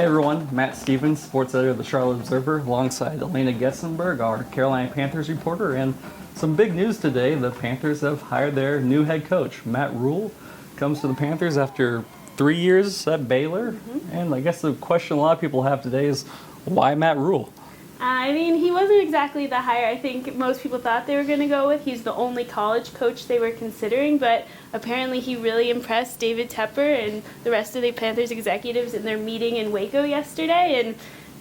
Hey everyone, Matt Stevens, sports editor of the Charlotte Observer, alongside Elena Gessenberg, our Carolina Panthers reporter, and some big news today. The Panthers have hired their new head coach. Matt Rhule comes to the Panthers after 3 years at Baylor, and I guess the question a lot of people have today is, why Matt Rhule? I mean, he wasn't exactly the hire I think most people thought they were going to go with. He's the only college coach they were considering, but apparently he really impressed David TEPPER and the rest of the Panthers executives in their meeting in Waco yesterday, and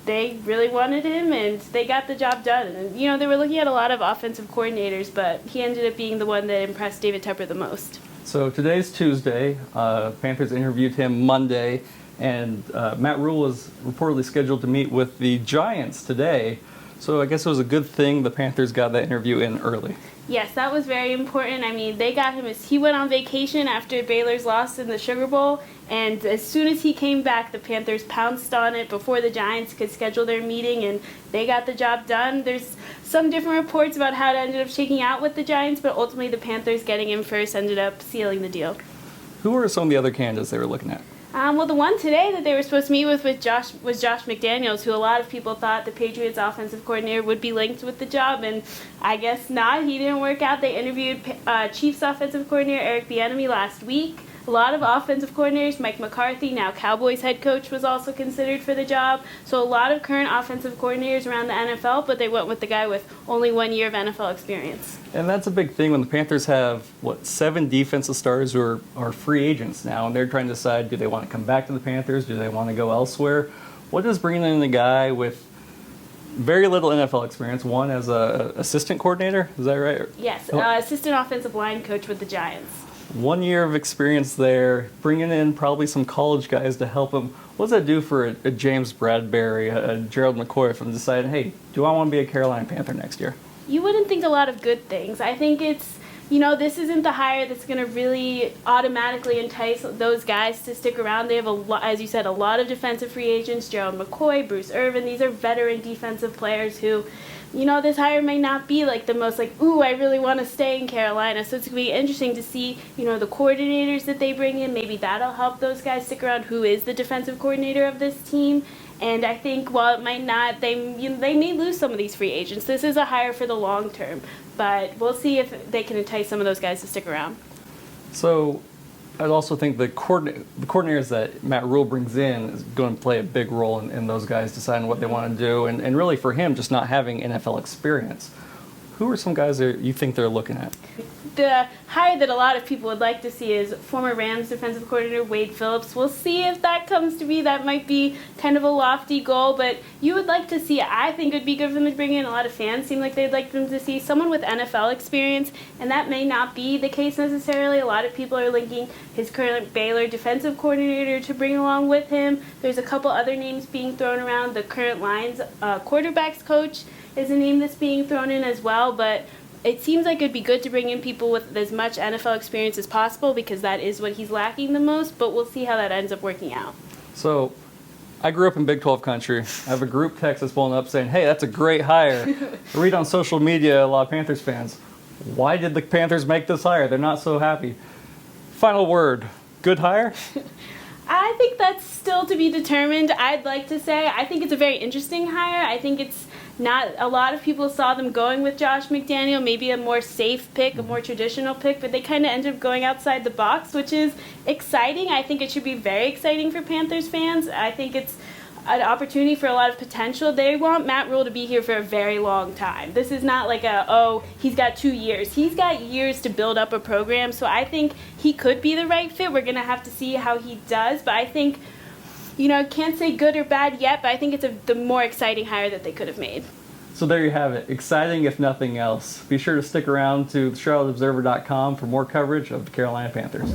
they really wanted him, and they got the job done. And, you know, they were looking at a lot of offensive coordinators, but he ended up being the one that impressed David TEPPER the most. So today's Tuesday. Panthers interviewed him Monday. And Matt Rhule was reportedly scheduled to meet with the Giants today. So I guess it was a good thing the Panthers got that interview in early. Yes, that was very important. I mean, they got him as he went on vacation after Baylor's loss in the Sugar Bowl. And as soon as he came back, the Panthers pounced on it before the Giants could schedule their meeting, and they got the job done. There's some different reports about how it ended up shaking out with the Giants, but ultimately the Panthers getting him first ended up sealing the deal. Who are some of the other candidates they were looking at? Well, the one today that they were supposed to meet with Josh McDaniels, who a lot of people thought the Patriots offensive coordinator would be linked with the job, and I guess not. He didn't work out. They interviewed Chiefs offensive coordinator Eric Bieniemy last week. A lot of offensive coordinators, Mike McCarthy, now Cowboys head coach, was also considered for the job. So a lot of current offensive coordinators around the NFL, but they went with the guy with only 1 year of NFL experience. And that's a big thing when the Panthers have, 7 defensive starters who are free agents now, and they're trying to decide, do they want to come back to the Panthers? Do they want to go elsewhere? What does bringing in a guy with very little NFL experience, one as a assistant coordinator, is that right? Yes, assistant offensive line coach with the Giants. 1 year of experience there, bringing in probably some college guys to help him. What does that do for a James Bradbury, a Gerald McCoy from deciding, hey, do I want to be a Carolina Panther next year? You wouldn't think a lot of good things. I think it's, this isn't the hire that's going to really automatically entice those guys to stick around. They have, as you said, a lot of defensive free agents, Gerald McCoy, Bruce Irvin. These are veteran defensive players who, this hire may not be like the most ooh, I really want to stay in Carolina. So it's going to be interesting to see, the coordinators that they bring in. Maybe that'll help those guys stick around. Who is the defensive coordinator of this team? And I think while it might not, they may lose some of these free agents. This is a hire for the long term, but we'll see if they can entice some of those guys to stick around. So I'd also think the coordinators that Matt Rhule brings in is going to play a big role in those guys deciding what they want to do, and really for him just not having NFL experience. Who are some guys that you think they're looking at? The hire that a lot of people would like to see is former Rams defensive coordinator WADE Phillips. We'll see if that comes to be. That might be kind of a lofty goal, but you would like to see, I think it would be good for them to bring in. A lot of fans seem like they'd like them to see someone with NFL experience, and that may not be the case necessarily. A lot of people are linking his current Baylor defensive coordinator to bring along with him. There's a couple other names being thrown around. The current Lions quarterbacks coach is a name that's being thrown in as well, but it seems like it'd be good to bring in people with as much NFL experience as possible because that is what he's lacking the most, but we'll see how that ends up working out. So I grew up in Big 12 country. I have a group text that's blowing up saying, hey, that's a great hire. I read on social media a lot of Panthers fans. Why did the Panthers make this hire? They're not so happy. Final word, good hire? I think that's still to be determined. I'd like to say I think it's a very interesting hire. I think it's not a lot of people saw them going with Josh McDaniel, maybe a more safe pick, a more traditional pick, but they kind of ended up going outside the box, which is exciting. I think it should be very exciting for Panthers fans. I think it's an opportunity for a lot of potential. They want Matt Rhule to be here for a very long time. This is not like he's got 2 years. He's got years to build up a program, so I think he could be the right fit. We're going to have to see how he does, but I think, I can't say good or bad yet, but I think it's the more exciting hire that they could have made. So there you have it. Exciting if nothing else. Be sure to stick around to charlotteobserver.com for more coverage of the Carolina Panthers.